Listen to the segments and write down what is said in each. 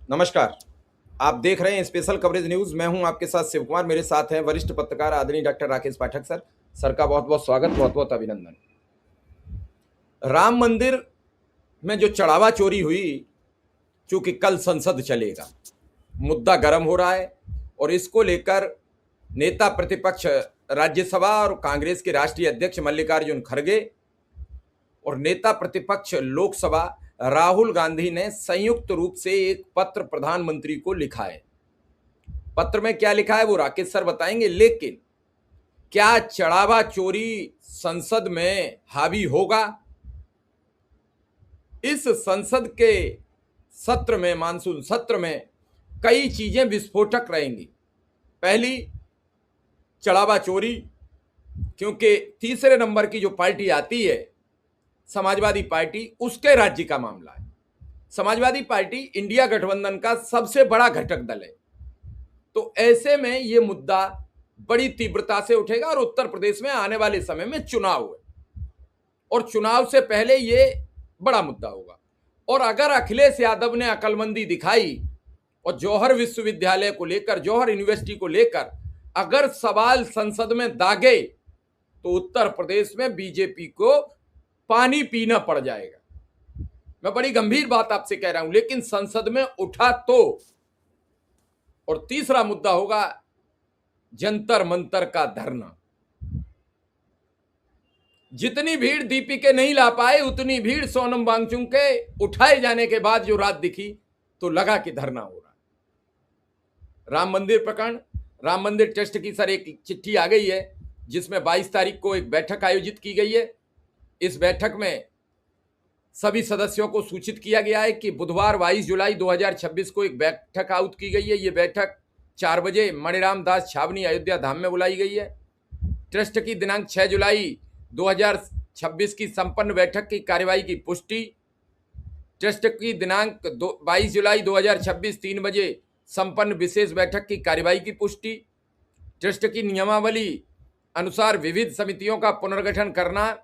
नमस्कार। आप देख रहे हैं स्पेशल कवरेज न्यूज। मैं हूं आपके साथ शिव कुमार। मेरे साथ हैं वरिष्ठ पत्रकार आदरणीय डॉक्टर राकेश पाठक सर। सर का बहुत बहुत स्वागत, बहुत बहुत अभिनंदन। राम मंदिर में जो चढ़ावा चोरी हुई, चूंकि कल संसद चलेगा, मुद्दा गर्म हो रहा है और इसको लेकर नेता प्रतिपक्ष राज्यसभा और कांग्रेस के राष्ट्रीय अध्यक्ष मल्लिकार्जुन खड़गे और नेता प्रतिपक्ष लोकसभा राहुल गांधी ने संयुक्त रूप से एक पत्र प्रधानमंत्री को लिखा है। पत्र में क्या लिखा है वो राकेश सर बताएंगे, लेकिन क्या चढ़ावा चोरी संसद में हावी होगा? इस संसद के सत्र में, मानसून सत्र में, कई चीजें विस्फोटक रहेंगी। पहली, चढ़ावा चोरी, क्योंकि तीसरे नंबर की जो पार्टी आती है समाजवादी पार्टी, उसके राज्य का मामला है। समाजवादी पार्टी इंडिया गठबंधन का सबसे बड़ा घटक दल है, तो ऐसे में ये मुद्दा बड़ी तीव्रता से उठेगा और उत्तर प्रदेश में आने वाले समय में चुनाव है और चुनाव से पहले ये बड़ा मुद्दा होगा। और अगर अखिलेश यादव ने अक्लमंदी दिखाई और जौहर विश्वविद्यालय को लेकर, जौहर यूनिवर्सिटी को लेकर अगर सवाल संसद में दागे तो उत्तर प्रदेश में बीजेपी को पानी पीना पड़ जाएगा। मैं बड़ी गंभीर बात आपसे कह रहा हूं, लेकिन संसद में उठा तो। और तीसरा मुद्दा होगा जंतर मंतर का धरना। जितनी भीड़ दीपी के नहीं ला पाए, उतनी भीड़ सोनम वांगचुक के उठाए जाने के बाद जो रात दिखी तो लगा कि धरना हो रहा है। राम मंदिर प्रकरण, राम मंदिर ट्रस्ट की सर एक चिट्ठी आ गई है जिसमें 22 तारीख को एक बैठक आयोजित की गई है। इस बैठक में सभी सदस्यों को सूचित किया गया है कि बुधवार 22 जुलाई 2026 को एक बैठक आउट की गई है। ये बैठक 4 बजे मणिराम दास छावनी अयोध्या धाम में बुलाई गई है। ट्रस्ट की दिनांक 6 जुलाई 2026 की संपन्न बैठक की कार्यवाही की पुष्टि। ट्रस्ट की दिनांक 22 जुलाई 2026 3 बजे संपन्न विशेष बैठक की कार्यवाही की पुष्टि। ट्रस्ट की नियमावली अनुसार विविध समितियों का पुनर्गठन करना।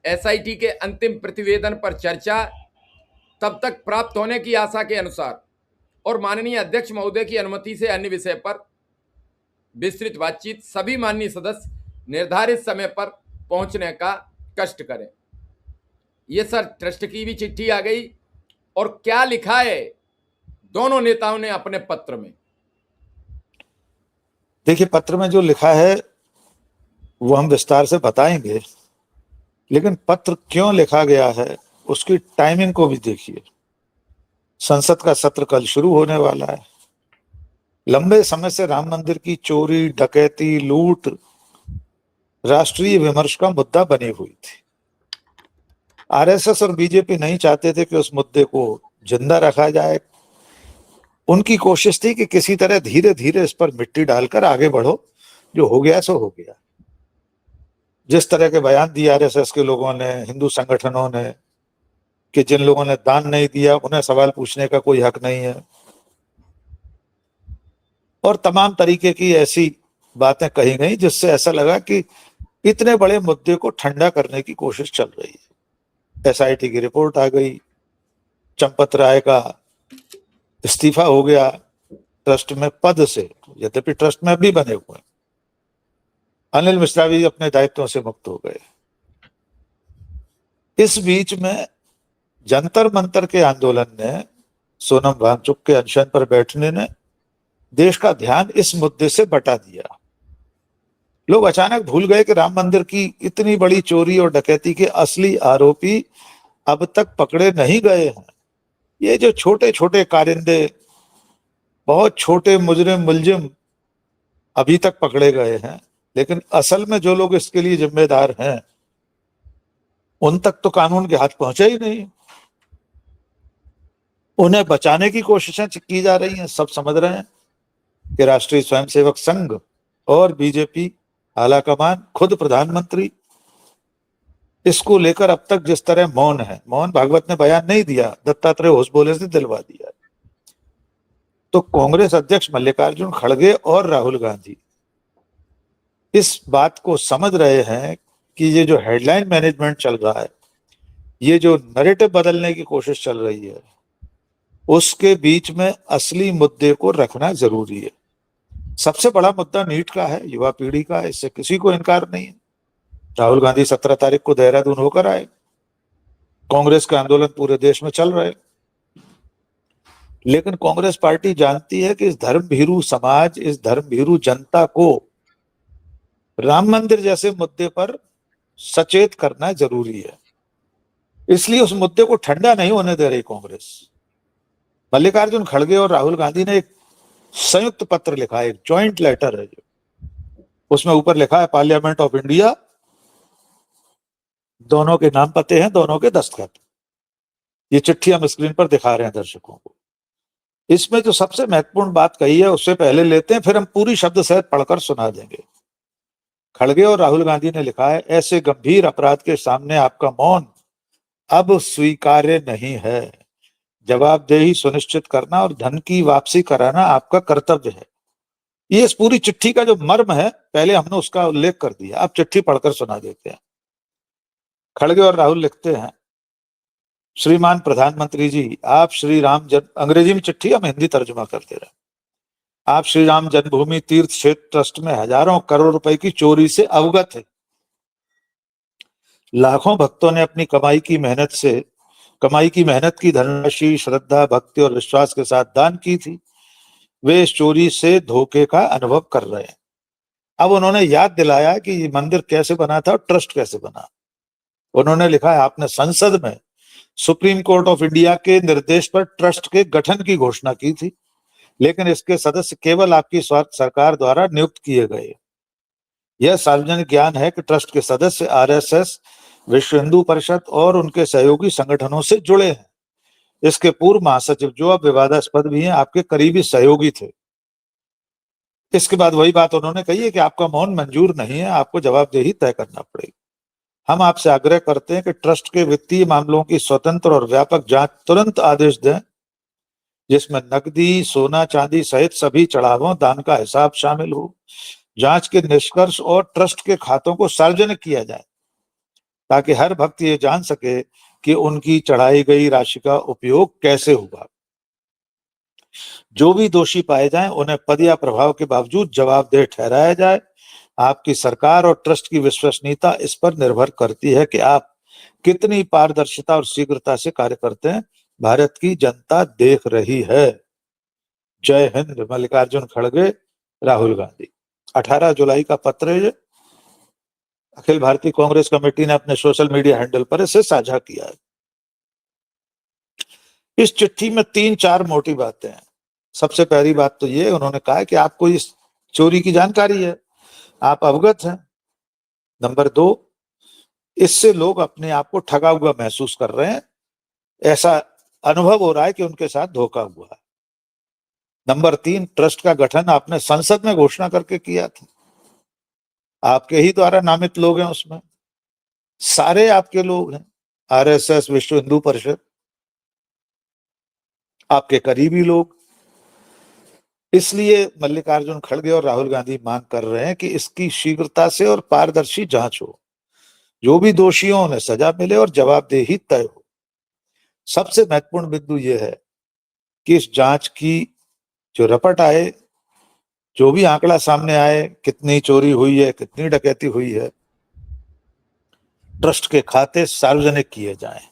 एसआईटी के अंतिम प्रतिवेदन पर चर्चा तब तक प्राप्त होने की आशा के अनुसार और माननीय अध्यक्ष महोदय की अनुमति से अन्य विषय पर विस्तृत बातचीत। सभी माननीय सदस्य निर्धारित समय पर पहुंचने का कष्ट करें। ये सर ट्रस्ट की भी चिट्ठी आ गई। और क्या लिखा है दोनों नेताओं ने अपने पत्र में? देखिए, पत्र में जो लिखा है वो हम विस्तार से बताएंगे, लेकिन पत्र क्यों लिखा गया है उसकी टाइमिंग को भी देखिए। संसद का सत्र कल शुरू होने वाला है। लंबे समय से राम मंदिर की चोरी, डकैती, लूट राष्ट्रीय विमर्श का मुद्दा बनी हुई थी। आरएसएस और बीजेपी नहीं चाहते थे कि उस मुद्दे को जिंदा रखा जाए। उनकी कोशिश थी कि किसी तरह धीरे धीरे इस पर मिट्टी डालकर आगे बढ़ो, जो हो गया सो हो गया। जिस तरह के बयान दिए आरएसएस के लोगों ने, हिंदू संगठनों ने, कि जिन लोगों ने दान नहीं दिया उन्हें सवाल पूछने का कोई हक नहीं है, और तमाम तरीके की ऐसी बातें कही गई जिससे ऐसा लगा कि इतने बड़े मुद्दे को ठंडा करने की कोशिश चल रही है। एसआईटी की रिपोर्ट आ गई, चंपत राय का इस्तीफा हो गया ट्रस्ट में पद से, यद्यपि ट्रस्ट में भी बने हुए। अनिल मिश्रा भी अपने दायित्वों से मुक्त हो गए। इस बीच में जंतर मंतर के आंदोलन ने, सोनम वांगचुक के अनशन पर बैठने ने देश का ध्यान इस मुद्दे से बटा दिया। लोग अचानक भूल गए कि राम मंदिर की इतनी बड़ी चोरी और डकैती के असली आरोपी अब तक पकड़े नहीं गए हैं। ये जो छोटे छोटे कारिंदे, बहुत छोटे मुलजिम अभी तक पकड़े गए हैं, लेकिन असल में जो लोग इसके लिए जिम्मेदार हैं उन तक तो कानून के हाथ पहुंचे ही नहीं। उन्हें बचाने की कोशिशें की जा रही हैं। सब समझ रहे हैं कि राष्ट्रीय स्वयंसेवक संघ और बीजेपी आलाकमान, खुद प्रधानमंत्री इसको लेकर अब तक जिस तरह मौन है, मोहन भागवत ने बयान नहीं दिया, दत्तात्रेय होश बोले से दिलवा दिया। तो कांग्रेस अध्यक्ष मल्लिकार्जुन खड़गे और राहुल गांधी इस बात को समझ रहे हैं कि ये जो हेडलाइन मैनेजमेंट चल रहा है, ये जो नैरेटिव बदलने की कोशिश चल रही है, उसके बीच में असली मुद्दे को रखना जरूरी है। सबसे बड़ा मुद्दा नीट का है, युवा पीढ़ी का है, इससे किसी को इनकार नहीं है। राहुल गांधी 17 तारीख को देहरादून होकर आए, कांग्रेस का आंदोलन पूरे देश में चल रहा है, लेकिन कांग्रेस पार्टी जानती है कि इस धर्मभीरू समाज, इस धर्मभीरू जनता को राम मंदिर जैसे मुद्दे पर सचेत करना जरूरी है। इसलिए उस मुद्दे को ठंडा नहीं होने दे रही कांग्रेस। मल्लिकार्जुन खड़गे और राहुल गांधी ने एक संयुक्त पत्र लिखा है, एक जॉइंट लेटर है, उसमें ऊपर लिखा है पार्लियामेंट ऑफ इंडिया, दोनों के नाम पते हैं, दोनों के दस्तखत। ये चिट्ठी हम स्क्रीन पर दिखा रहे हैं दर्शकों को। इसमें जो सबसे महत्वपूर्ण बात कही है उससे पहले लेते हैं, फिर हम पूरी शब्द सहित पढ़कर सुना देंगे। खड़गे और राहुल गांधी ने लिखा है, ऐसे गंभीर अपराध के सामने आपका मौन अब स्वीकार्य नहीं है। जवाबदेही सुनिश्चित करना और धन की वापसी कराना आपका कर्तव्य है। ये इस पूरी चिट्ठी का जो मर्म है, पहले हमने उसका उल्लेख कर दिया, अब चिट्ठी पढ़कर सुना देते हैं। खड़गे और राहुल लिखते हैं, श्रीमान प्रधानमंत्री जी, आप श्री राम अंग्रेजी में चिट्ठी, हम हिंदी तर्जुमा कर दे रहे हैं। आप श्री राम जन्मभूमि तीर्थ क्षेत्र ट्रस्ट में हजारों करोड़ रुपए की चोरी से अवगत है। लाखों भक्तों ने अपनी कमाई की मेहनत की धनराशि श्रद्धा, भक्ति और विश्वास के साथ दान की थी। वे इस चोरी से धोखे का अनुभव कर रहे हैं। अब उन्होंने याद दिलाया कि ये मंदिर कैसे बना था और ट्रस्ट कैसे बना। उन्होंने लिखा है, आपने संसद में सुप्रीम कोर्ट ऑफ इंडिया के निर्देश पर ट्रस्ट के गठन की घोषणा की थी, लेकिन इसके सदस्य केवल आपकी सरकार द्वारा नियुक्त किए गए। यह सार्वजनिक ज्ञान है कि ट्रस्ट के सदस्य आरएसएस, विश्व हिंदू परिषद और उनके सहयोगी संगठनों से जुड़े हैं। इसके पूर्व महासचिव, जो अब विवादास्पद भी हैं, आपके करीबी सहयोगी थे। इसके बाद वही बात उन्होंने कही है कि आपका मौन मंजूर नहीं है, आपको जवाबदेही तय करना पड़ेगी। हम आपसे आग्रह करते हैं कि ट्रस्ट के वित्तीय मामलों की स्वतंत्र और व्यापक जांच तुरंत आदेश दें, जिसमें नकदी, सोना चांदी सहित सभी चढ़ावों, दान का हिसाब शामिल हो। जांच के निष्कर्ष और ट्रस्ट के खातों को सार्वजनिक किया जाए, ताकि हर भक्त ये जान सके कि उनकी चढ़ाई गई राशि का उपयोग कैसे हुआ। जो भी दोषी पाए जाएं, उन्हें पद या प्रभाव के बावजूद जवाबदेह ठहराया जाए। आपकी सरकार और ट्रस्ट की विश्वसनीयता इस पर निर्भर करती है कि आप कितनी पारदर्शिता और शीघ्रता से कार्य करते हैं। भारत की जनता देख रही है। जय हिंद। मल्लिकार्जुन खड़गे, राहुल गांधी। 18 जुलाई का पत्र है। अखिल भारतीय कांग्रेस कमेटी ने अपने सोशल मीडिया हैंडल पर इसे साझा किया है। इस चिट्ठी में 3-4 मोटी बातें हैं। सबसे पहली बात तो ये, उन्होंने कहा है कि आपको इस चोरी की जानकारी है, आप अवगत हैं। नंबर 2, इससे लोग अपने आप को ठगा हुआ महसूस कर रहे हैं, ऐसा अनुभव हो रहा है कि उनके साथ धोखा हुआ है। नंबर 3, ट्रस्ट का गठन आपने संसद में घोषणा करके किया था, आपके ही द्वारा नामित लोग हैं उसमें, सारे आपके लोग हैं, आरएसएस, विश्व हिंदू परिषद, आपके करीबी लोग। इसलिए मल्लिकार्जुन खड़गे और राहुल गांधी मांग कर रहे हैं कि इसकी शीघ्रता से और पारदर्शी जांच हो, जो भी दोषियों उन्हें सजा मिले और जवाबदेही तय हो। सबसे महत्वपूर्ण बिंदु यह है कि इस जांच की जो रपट आए, जो भी आंकड़ा सामने आए, कितनी चोरी हुई है, कितनी डकैती हुई है, ट्रस्ट के खाते सार्वजनिक किए जाएं।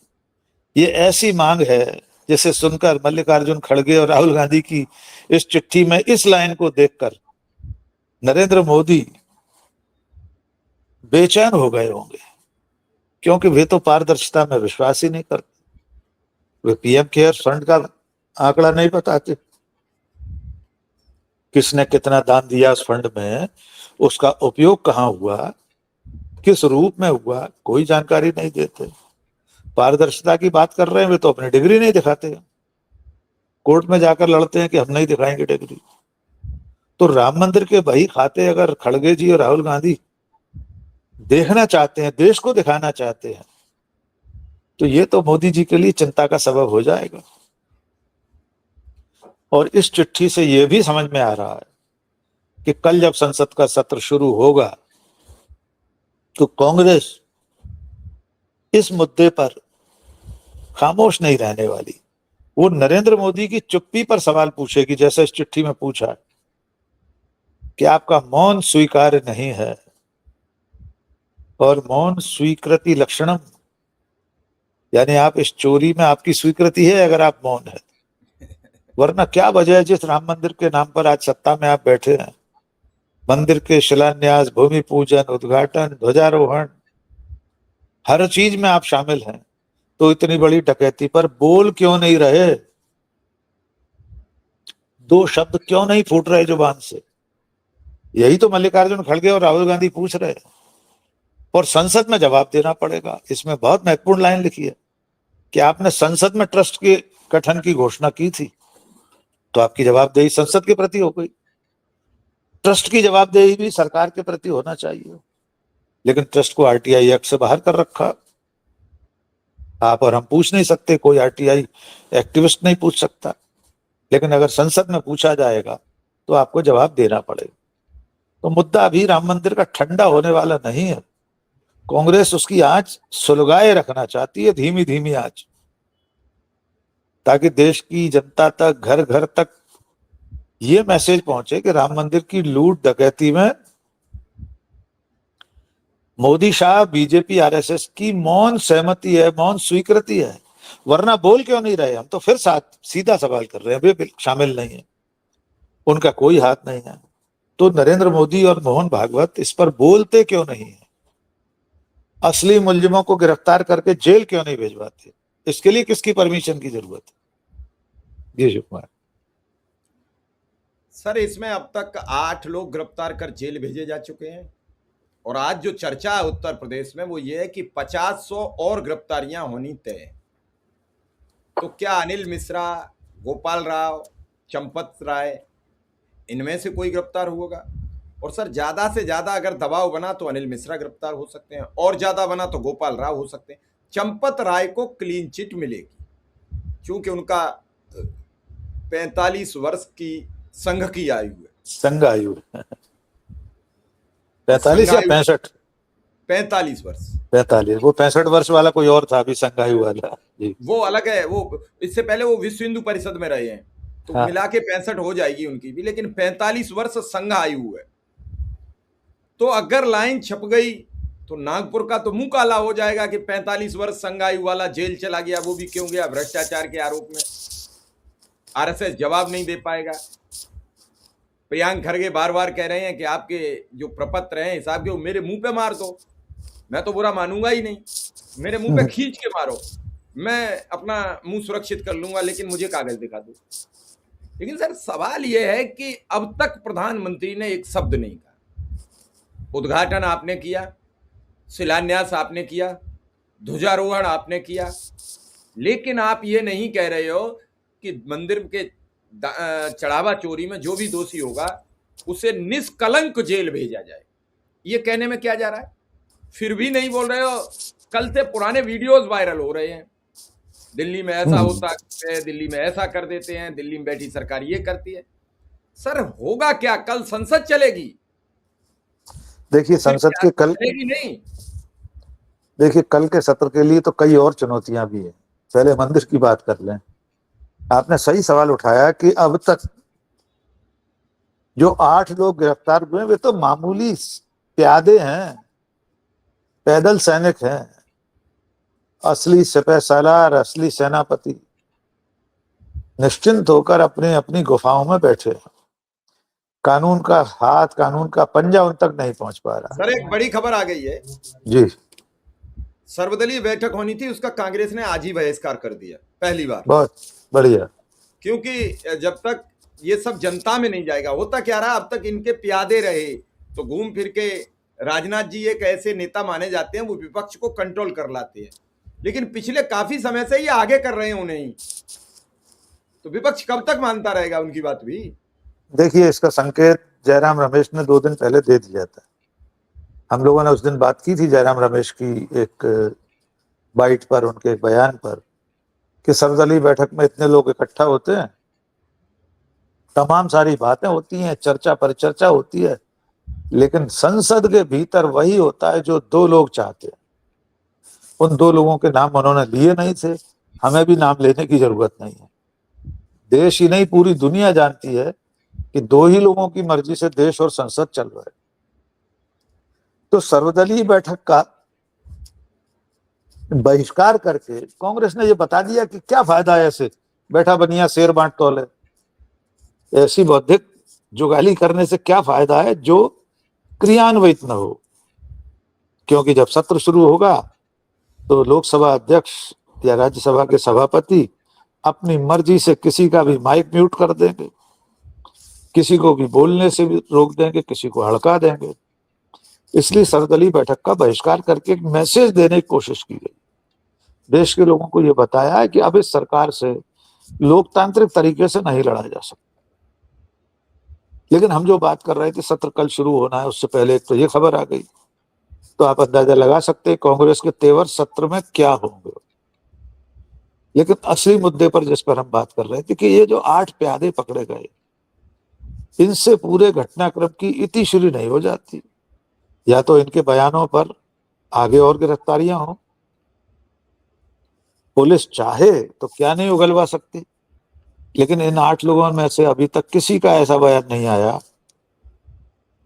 ये ऐसी मांग है जिसे सुनकर मल्लिकार्जुन खड़गे और राहुल गांधी की इस चिट्ठी में इस लाइन को देखकर नरेंद्र मोदी बेचैन हो गए होंगे, क्योंकि वे तो पारदर्शिता में विश्वास ही नहीं करते। वे पीएम केयर्स फंड का आंकड़ा नहीं बताते, किसने कितना दान दिया उस फंड में, उसका उपयोग कहाँ हुआ, किस रूप में हुआ, कोई जानकारी नहीं देते। पारदर्शिता की बात कर रहे हैं, वे तो अपनी डिग्री नहीं दिखाते, कोर्ट में जाकर लड़ते हैं कि हम नहीं दिखाएंगे डिग्री। तो राम मंदिर के बही खाते अगर खड़गे जी और राहुल गांधी देखना चाहते हैं, देश को दिखाना चाहते हैं, तो ये तो मोदी जी के लिए चिंता का सबब हो जाएगा। और इस चिट्ठी से यह भी समझ में आ रहा है कि कल जब संसद का सत्र शुरू होगा तो कांग्रेस इस मुद्दे पर खामोश नहीं रहने वाली। वो नरेंद्र मोदी की चुप्पी पर सवाल पूछेगी, जैसे इस चिट्ठी में पूछा है कि आपका मौन स्वीकार्य नहीं है और मौन स्वीकृति लक्षणम, यानी आप इस चोरी में आपकी स्वीकृति है अगर आप मौन है, वरना क्या वजह है जिस राम मंदिर के नाम पर आज सत्ता में आप बैठे हैं, मंदिर के शिलान्यास, भूमि पूजन, उद्घाटन, ध्वजारोहण, हर चीज में आप शामिल हैं, तो इतनी बड़ी डकैती पर बोल क्यों नहीं रहे? दो शब्द क्यों नहीं फूट रहे जुबान से? यही तो मल्लिकार्जुन खड़गे और राहुल गांधी पूछ रहे हैं, और संसद में जवाब देना पड़ेगा। इसमें बहुत महत्वपूर्ण लाइन लिखी है कि आपने संसद में ट्रस्ट के गठन की घोषणा की थी, तो आपकी जवाबदेही संसद के प्रति हो गई। ट्रस्ट की जवाबदेही भी सरकार के प्रति होना चाहिए, लेकिन ट्रस्ट को आरटीआई एक्ट से बाहर कर रखा। आप और हम पूछ नहीं सकते, कोई आरटीआई एक्टिविस्ट नहीं पूछ सकता, लेकिन अगर संसद में पूछा जाएगा तो आपको जवाब देना पड़ेगा। तो मुद्दा अभी राम मंदिर का ठंडा होने वाला नहीं है। कांग्रेस उसकी आंच सुलगाए रखना चाहती है, धीमी धीमी आंच, ताकि देश की जनता तक, घर घर तक ये मैसेज पहुंचे कि राम मंदिर की लूट डकैती में मोदी शाह, बीजेपी, आरएसएस की मौन सहमति है, मौन स्वीकृति है, वरना बोल क्यों नहीं रहे? हम तो फिर साथ सीधा सवाल कर रहे हैं, वे शामिल नहीं है, उनका कोई हाथ नहीं है, तो नरेंद्र मोदी और मोहन भागवत इस पर बोलते क्यों नहीं है? असली मुलजिमों को गिरफ्तार करके जेल क्यों नहीं भिजवाते? इसके लिए किसकी परमिशन की जरूरत है? जी शिव कुमार। सर, इसमें अब तक 8 लोग गिरफ्तार कर जेल भेजे जा चुके हैं, और आज जो चर्चा है उत्तर प्रदेश में वो ये है कि 50-100 और गिरफ्तारियां होनी तय है। तो क्या अनिल मिश्रा, गोपाल राव, चंपत राय, इनमें से कोई गिरफ्तार होगा? और सर, ज्यादा से ज्यादा अगर दबाव बना तो अनिल मिश्रा गिरफ्तार हो सकते हैं, और ज्यादा बना तो गोपाल राव हो सकते हैं। चंपत राय को क्लीन चिट मिलेगी, क्योंकि उनका 45 वर्ष की संघ की आयु है। संघ आयु 45 या 65? 45 वर्ष। 45, वो 65 वर्ष वाला कोई और था, अभी संघ आयु वाला जी। वो अलग है, वो इससे पहले वो विश्व हिंदू परिषद में रहे हैं, तो हाँ। मिला के 65 हो जाएगी उनकी भी, लेकिन 45 वर्ष संघ आयु है। तो अगर लाइन छप गई तो नागपुर का तो मुंह काला हो जाएगा कि 45 वर्ष संघ आयु वाला जेल चला गया, वो भी क्यों गया? भ्रष्टाचार के आरोप में। आरएसएस जवाब नहीं दे पाएगा। प्रियांक खड़गे बार बार कह रहे हैं कि आपके जो प्रपत्र हैं हिसाब के, वो मेरे मुंह पे मार दो, मैं तो बुरा मानूंगा ही नहीं, मेरे मुंह पे खींच के मारो, मैं अपना मुंह सुरक्षित कर लूंगा, लेकिन मुझे कागज दिखा दो। लेकिन सर, सवाल यह है कि अब तक प्रधानमंत्री ने एक शब्द नहीं कहा। उद्घाटन आपने किया, शिलान्यास आपने किया, ध्वजारोहण आपने किया, लेकिन आप ये नहीं कह रहे हो कि मंदिर के चढ़ावा चोरी में जो भी दोषी होगा उसे निष्कलंक जेल भेजा जाए। ये कहने में क्या जा रहा है? फिर भी नहीं बोल रहे हो। कल से पुराने वीडियोस वायरल हो रहे हैं, दिल्ली में ऐसा होता है, दिल्ली में ऐसा कर देते हैं, दिल्ली में बैठी सरकार ये करती है। सर, होगा क्या? कल संसद चलेगी। देखिए, संसद के कल नहीं, देखिए कल के सत्र के लिए तो कई और चुनौतियां भी है। पहले मंदिर की बात कर लें। आपने सही सवाल उठाया कि अब तक जो 8 लोग गिरफ्तार हुए वे तो मामूली प्यादे हैं, पैदल सैनिक हैं, असली सिपह सालार, असली सेनापति निश्चिंत होकर अपने अपनी गुफाओं में बैठे हैं। कानून का हाथ, कानून का पंजा उन तक नहीं पहुंच पा रहा। सर, एक बड़ी खबर आ गई है जी। सर्वदलीय बैठक होनी थी, उसका कांग्रेस ने आज ही बहिष्कार कर दिया, पहली बार। बहुत बढ़िया। क्योंकि जब तक ये सब जनता में नहीं जाएगा, होता क्या रहा, अब तक इनके प्यादे रहे तो घूम फिर के राजनाथ जी एक ऐसे नेता माने जाते हैं, वो विपक्ष को कंट्रोल कर लाते हैं, लेकिन पिछले काफी समय से ये आगे कर रहे हैं उन्हें ही, तो विपक्ष कब तक मानता रहेगा उनकी बात भी? देखिए, इसका संकेत जयराम रमेश ने 2 दिन पहले दे दिया था। हम लोगों ने उस दिन बात की थी जयराम रमेश की एक बाइट पर, उनके एक बयान पर, कि सर्वदलीय बैठक में इतने लोग इकट्ठा होते हैं, तमाम सारी बातें होती हैं, चर्चा परिचर्चा होती है, लेकिन संसद के भीतर वही होता है जो 2 लोग चाहते हैं। उन 2 लोगों के नाम उन्होंने लिए नहीं थे, हमें भी नाम लेने की जरूरत नहीं है। देश ही नहीं पूरी दुनिया जानती है कि दो ही लोगों की मर्जी से देश और संसद चल रहा है। तो सर्वदलीय बैठक का बहिष्कार करके कांग्रेस ने ये बता दिया कि क्या फायदा है ऐसे बैठा बनिया शेर बांट तौले। ऐसी बौद्धिक जुगाली करने से क्या फायदा है जो क्रियान्वित न हो। क्योंकि जब सत्र शुरू होगा तो लोकसभा अध्यक्ष या राज्यसभा के सभापति अपनी मर्जी से किसी का भी माइक म्यूट कर देंगे, किसी को भी बोलने से भी रोक देंगे, किसी को हड़का देंगे। इसलिए सर्वदलीय बैठक का बहिष्कार करके एक मैसेज देने की कोशिश की गई। देश के लोगों को यह बताया है कि अब इस सरकार से लोकतांत्रिक तरीके से नहीं लड़ा जा सकता। लेकिन हम जो बात कर रहे थे सत्र कल शुरू होना है, उससे पहले एक तो ये खबर आ गई। तो आप अंदाजा लगा सकते हैं कांग्रेस के तेवर सत्र में क्या होंगे। लेकिन असली मुद्दे पर जिस पर हम बात कर रहे थे कि ये जो 8 प्यादे पकड़े गए, इनसे पूरे घटनाक्रम की इतिश्री नहीं हो जाती। या तो इनके बयानों पर आगे और गिरफ्तारियां हो, पुलिस चाहे तो क्या नहीं उगलवा सकती। लेकिन इन 8 लोगों में से अभी तक किसी का ऐसा बयान नहीं आया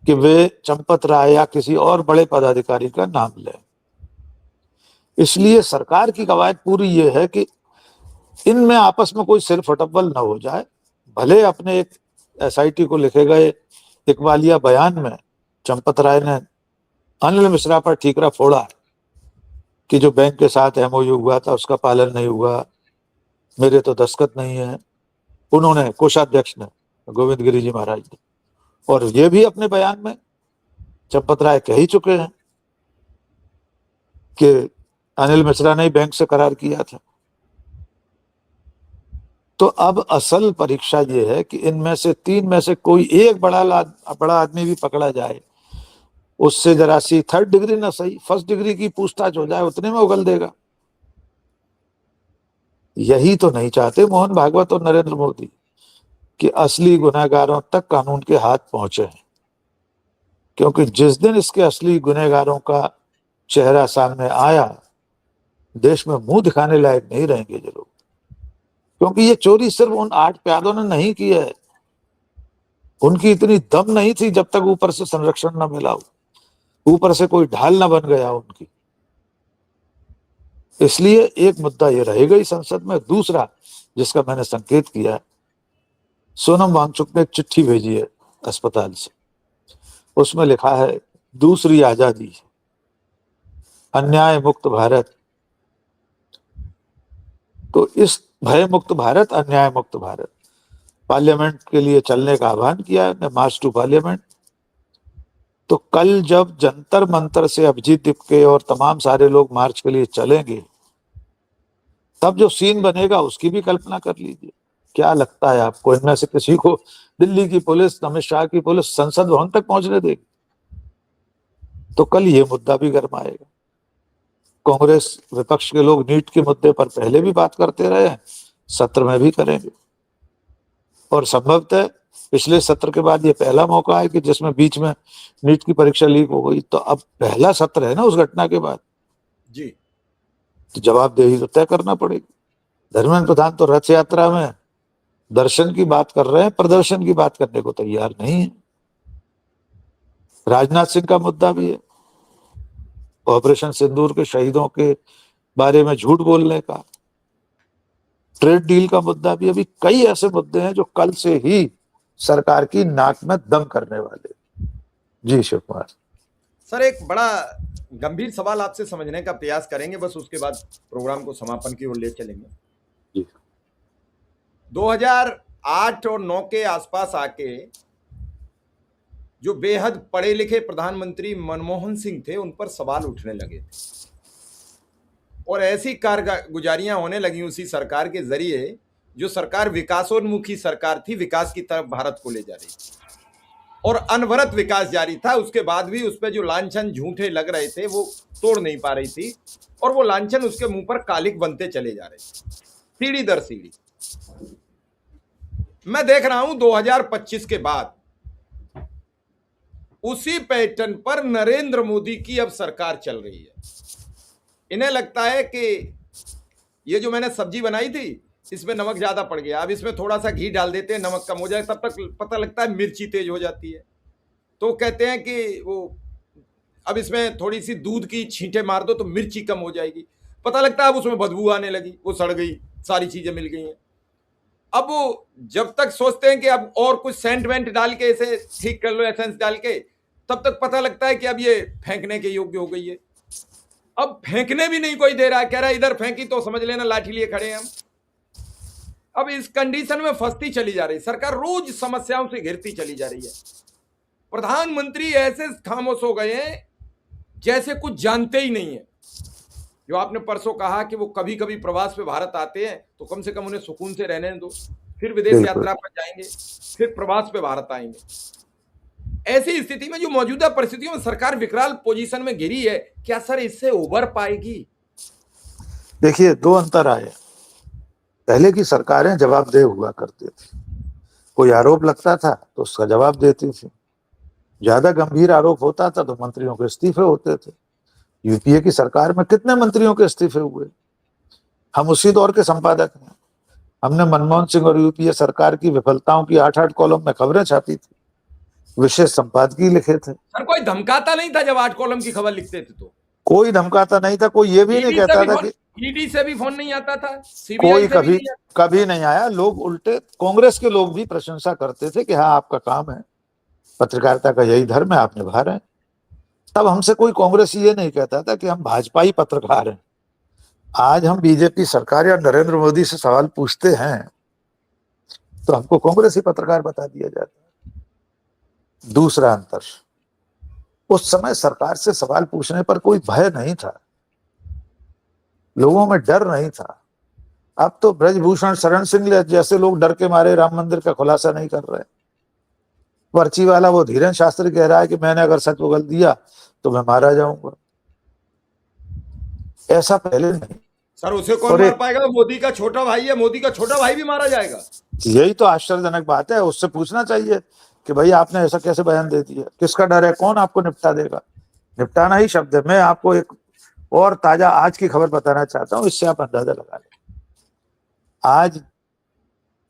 कि वे चंपत राय या किसी और बड़े पदाधिकारी का नाम लें। इसलिए सरकार की कवायद पूरी ये है कि इनमें आपस में कोई सिर फटप्पल न हो जाए। भले अपने एक एसआईटी को लिखे गए इकबालिया बयान में चंपत राय ने अनिल मिश्रा पर ठीकरा फोड़ा कि जो बैंक के साथ एमओयू हुआ था उसका पालन नहीं हुआ, मेरे तो दस्तखत नहीं है। उन्होंने कोषाध्यक्ष ने, गोविंद गिरी जी महाराज ने, और ये भी अपने बयान में चंपत राय कह ही चुके हैं कि अनिल मिश्रा ने बैंक से करार किया था। तो अब असल परीक्षा ये है कि इनमें से 3 में से कोई एक बड़ा आदमी भी पकड़ा जाए, उससे जरा सी 3rd डिग्री ना सही 1st डिग्री की पूछताछ हो जाए, उतने में उगल देगा। यही तो नहीं चाहते मोहन भागवत और नरेंद्र मोदी कि असली गुनहगारों तक कानून के हाथ पहुंचे हैं। क्योंकि जिस दिन इसके असली गुनहगारों का चेहरा सामने आया, देश में मुंह दिखाने लायक नहीं रहेंगे ये लोग। क्योंकि ये चोरी सिर्फ उन 8 प्यादों ने नहीं की है, उनकी इतनी दम नहीं थी जब तक ऊपर से संरक्षण न मिला हो, ऊपर से कोई ढाल न बन गया उनकी। इसलिए एक मुद्दा ये रहेगा ही संसद में। दूसरा जिसका मैंने संकेत किया, सोनम वांगचुक ने एक चिट्ठी भेजी है अस्पताल से, उसमें लिखा है दूसरी आजादी, अन्याय मुक्त भारत। तो इस भय मुक्त भारत, अन्याय मुक्त भारत, पार्लियामेंट के लिए चलने का आह्वान किया है, मार्च टू पार्लियामेंट। तो कल जब जंतर मंतर से अभिजीत दीपके और तमाम सारे लोग मार्च के लिए चलेंगे, तब जो सीन बनेगा उसकी भी कल्पना कर लीजिए। क्या लगता है आपको, इनमें से किसी को दिल्ली की पुलिस, अमित शाह की पुलिस संसद भवन तक पहुंचने देगी? तो कल ये मुद्दा भी गरमाएगा। कांग्रेस विपक्ष के लोग नीट के मुद्दे पर पहले भी बात करते रहे हैं, सत्र में भी करेंगे। और संभवतः पिछले सत्र के बाद ये पहला मौका है कि जिसमें बीच में नीट की परीक्षा लीक हो गई। तो अब पहला सत्र है ना उस घटना के बाद जी, तो जवाबदेही तो तय करना पड़ेगी। धर्मेंद्र प्रधान तो रथ यात्रा में दर्शन की बात कर रहे हैं, प्रदर्शन की बात करने को तैयार नहीं है। राजनाथ सिंह का मुद्दा भी है, ऑपरेशन सिंदूर के शहीदों के बारे में झूठ बोलने का, ट्रेड डील का मुद्दा भी। अभी कई ऐसे मुद्दे हैं जो कल से ही सरकार की नाक में दम करने वाले। जी शिव कुमार सर, एक बड़ा गंभीर सवाल आपसे समझने का प्रयास करेंगे, बस उसके बाद प्रोग्राम को समापन की ओर ले चलेंगे। जी। 2008 और 9 के आसपास आके जो बेहद पढ़े लिखे प्रधानमंत्री मनमोहन सिंह थे, उन पर सवाल उठने लगे थे और ऐसी कारगुजारियां होने लगी उसी सरकार के जरिए जो सरकार विकासोन्मुखी सरकार थी, विकास की तरफ भारत को ले जा रही थी और अनवरत विकास जारी था। उसके बाद भी उस पर जो लांछन झूठे लग रहे थे वो तोड़ नहीं पा रही थी और वो लांछन उसके मुंह पर कालिक बनते चले जा रहे थे, सीढ़ी दर सीढ़ी। मैं देख रहा हूं 2025 के बाद उसी पैटर्न पर नरेंद्र मोदी की अब सरकार चल रही है। इन्हें लगता है कि ये जो मैंने सब्जी बनाई थी इसमें नमक ज्यादा पड़ गया, अब इसमें थोड़ा सा घी डाल देते हैं, नमक कम हो जाए, तब तक पता लगता है मिर्ची तेज हो जाती है। तो कहते हैं कि वो अब इसमें थोड़ी सी दूध की छींटे मार दो तो मिर्ची कम हो जाएगी। पता लगता है अब उसमें बदबू आने लगी, वो सड़ गई, सारी चीजें मिल गई हैं। अब वो जब तक सोचते हैं कि अब और कुछ सेंट वेंट डाल के इसे ठीक कर लो, एसेंस डाल के, तब तक पता लगता है कि अब ये फेंकने के योग्य हो गई है। अब फेंकने भी नहीं कोई दे रहा है, कह रहा है इधर फेंकी तो समझ लेना लाठी लिए खड़े हैं हम। अब इस कंडीशन में फंसती चली जा रही सरकार, रोज समस्याओं से घिरती चली जा रही है। प्रधानमंत्री ऐसे खामोश हो गए हैं जैसे कुछ जानते ही नहीं है। जो आपने परसों कहा कि वो कभी कभी प्रवास पे भारत आते हैं तो कम से कम उन्हें सुकून से रहने दो, फिर विदेश बिल्कुल। यात्रा पर जाएंगे, फिर प्रवास पे भारत आएंगे। ऐसी स्थिति में जो मौजूदा परिस्थितियों में सरकार विकराल पोजीशन में घिरी है, क्या सर इससे उबर पाएगी? देखिए, दो अंतर आए। पहले की सरकारें जवाबदेह हुआ करती थी, कोई आरोप लगता था तो उसका जवाब देती थी, ज्यादा गंभीर आरोप होता था तो मंत्रियों के इस्तीफे होते थे। यूपीए की सरकार में कितने मंत्रियों के इस्तीफे हुए? हम उसी दौर के संपादक हैं। हमने मनमोहन सिंह और यूपीए सरकार की विफलताओं की 8-8 कॉलम में खबरें छापी थी, विशेष संपादकीय लिखे थे। सर कोई धमकाता नहीं था जब 8 कॉलम की खबर लिखते थे तो? कोई धमकाता नहीं था, कोई ये भी नहीं कहता था कि ईडी से भी फोन नहीं आता था, कोई सीबीआई से भी कभी नहीं आया। लोग उल्टे कांग्रेस के लोग भी प्रशंसा करते थे कि हाँ, आपका काम है, पत्रकारिता का यही धर्म है, आप निभा रहे हैं। तब हमसे कोई कांग्रेसी ये नहीं कहता था कि हम भाजपाई पत्रकार हैं। आज हम बीजेपी सरकार या नरेंद्र मोदी से सवाल पूछते हैं तो हमको कांग्रेसी पत्रकार बता दिया जाता है। दूसरा अंतर, उस समय सरकार से सवाल पूछने पर कोई भय नहीं था, लोगों में डर नहीं था। अब तो ब्रजभूषण शरण सिंह जैसे लोग डर के मारे राम मंदिर का खुलासा नहीं कर रहे। पर्ची वाला वो धीरेन्द्र शास्त्री कह रहा है कि मैंने अगर सच उगल दिया तो मैं मारा जाऊंगा। ऐसा पहले नहीं। सर उसे कौन मार पाएगा? मोदी का छोटा भाई है, मोदी का छोटा भाई भी मारा जाएगा। यही तो आश्चर्यजनक बात है। उससे पूछना चाहिए कि भाई आपने ऐसा कैसे बयान दे दिया, किसका डर है, कौन आपको निपटा देगा? निपटाना ही शब्द है। मैं आपको एक और ताजा आज की खबर बताना चाहता हूं, इससे आप अंदाजा लगा लें। आज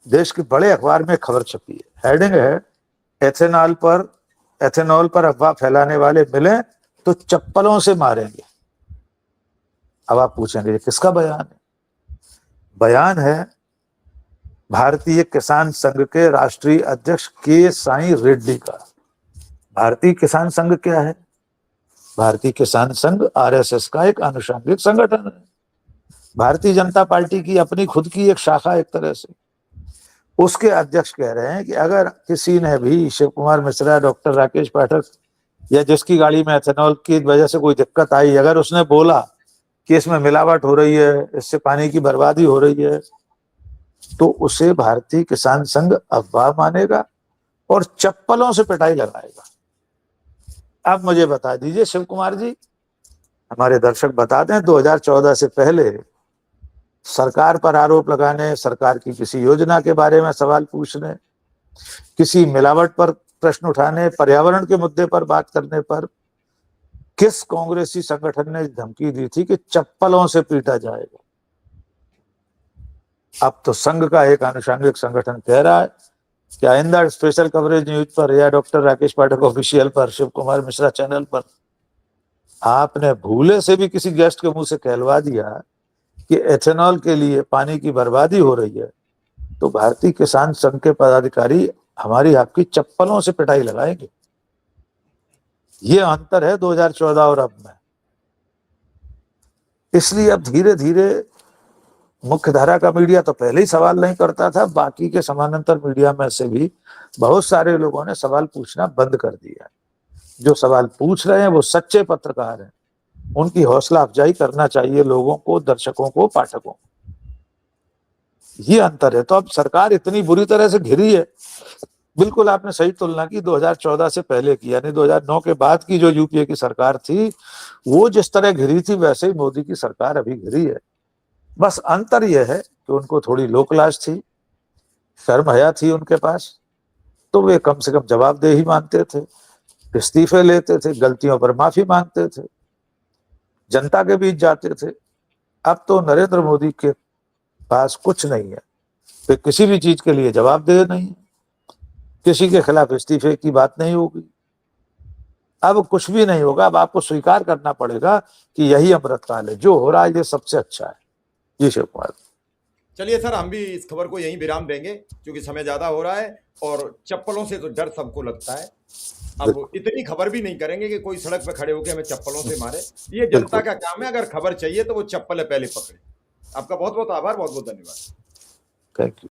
देश के बड़े अखबार में खबर छपी है, हेडिंग है, एथेनॉल पर अफवाह फैलाने वाले मिले तो चप्पलों से मारेंगे। अब आप पूछेंगे ये किसका बयान है? बयान है भारतीय किसान संघ के राष्ट्रीय अध्यक्ष के साई रेड्डी का। भारतीय किसान संघ क्या है? भारतीय किसान संघ आरएसएस का एक आनुषंगिक संगठन है, भारतीय जनता पार्टी की अपनी खुद की एक शाखा एक तरह से। उसके अध्यक्ष कह रहे हैं कि अगर किसी ने भी, शिव कुमार मिश्रा, डॉक्टर राकेश पाठक या जिसकी गाड़ी में एथेनॉल की वजह से कोई दिक्कत आई, अगर उसने बोला कि इसमें मिलावट हो रही है, इससे पानी की बर्बादी हो रही है, तो उसे भारतीय किसान संघ अफवाह मानेगा और चप्पलों से पिटाई लगाएगा। अब मुझे बता दीजिए शिव कुमार जी, हमारे दर्शक बता दें, 2014 से पहले सरकार पर आरोप लगाने, सरकार की किसी योजना के बारे में सवाल पूछने, किसी मिलावट पर प्रश्न उठाने, पर्यावरण के मुद्दे पर बात करने पर किस कांग्रेसी संगठन ने धमकी दी थी कि चप्पलों से पीटा जाएगा? अब तो संघ का एक आनुषंगिक संगठन कह रहा है कि आइंदा स्पेशल कवरेज न्यूज पर या डॉक्टर राकेश पाठक ऑफिशियल पर, शिव कुमार मिश्रा चैनल पर आपने भूले से भी किसी गेस्ट के मुंह से कहलवा दिया कि एथेनॉल के लिए पानी की बर्बादी हो रही है, तो भारतीय किसान संघ के पदाधिकारी हमारी आपकी चप्पलों से पिटाई लगाएंगे। ये अंतर है 2014 और अब में। इसलिए अब धीरे धीरे मुख्य धारा का मीडिया तो पहले ही सवाल नहीं करता था, बाकी के समानांतर मीडिया में से भी बहुत सारे लोगों ने सवाल पूछना बंद कर दिया। जो सवाल पूछ रहे हैं वो सच्चे पत्रकार हैं, उनकी हौसला अफजाई करना चाहिए लोगों को, दर्शकों को, पाठकों को। ये अंतर है। तो अब सरकार इतनी बुरी तरह से घिरी है, बिल्कुल आपने सही तुलना की 2014 से पहले की, यानी 2009 के बाद की जो यूपीए की सरकार थी, वो जिस तरह घिरी थी वैसे ही मोदी की सरकार अभी घिरी है। बस अंतर यह है कि उनको थोड़ी लोकलाज थी, शर्म हया थी उनके पास, तो वे कम से कम जवाबदेही मानते थे, इस्तीफे लेते थे, गलतियों पर माफी मांगते थे, जनता के बीच जाते थे। अब तो नरेंद्र मोदी के पास कुछ नहीं है, फिर किसी भी चीज के लिए जवाबदेह नहीं, किसी के खिलाफ इस्तीफे की बात नहीं होगी। अब कुछ भी नहीं होगा, अब आपको स्वीकार करना पड़ेगा कि यही अमृतकाल है, जो हो रहा है ये सबसे अच्छा है। जी शिव कुमार। चलिए सर, हम भी इस खबर को यहीं विराम देंगे क्योंकि समय ज्यादा हो रहा है और चप्पलों से तो डर सबको लगता है। अब इतनी खबर भी नहीं करेंगे कि कोई सड़क पे खड़े होकर हमें चप्पलों से मारे। ये जनता बिल्कुल। का काम है, अगर खबर चाहिए तो वो चप्पल पहले पकड़े। आपका बहुत बहुत आभार, बहुत बहुत धन्यवाद। Thank you.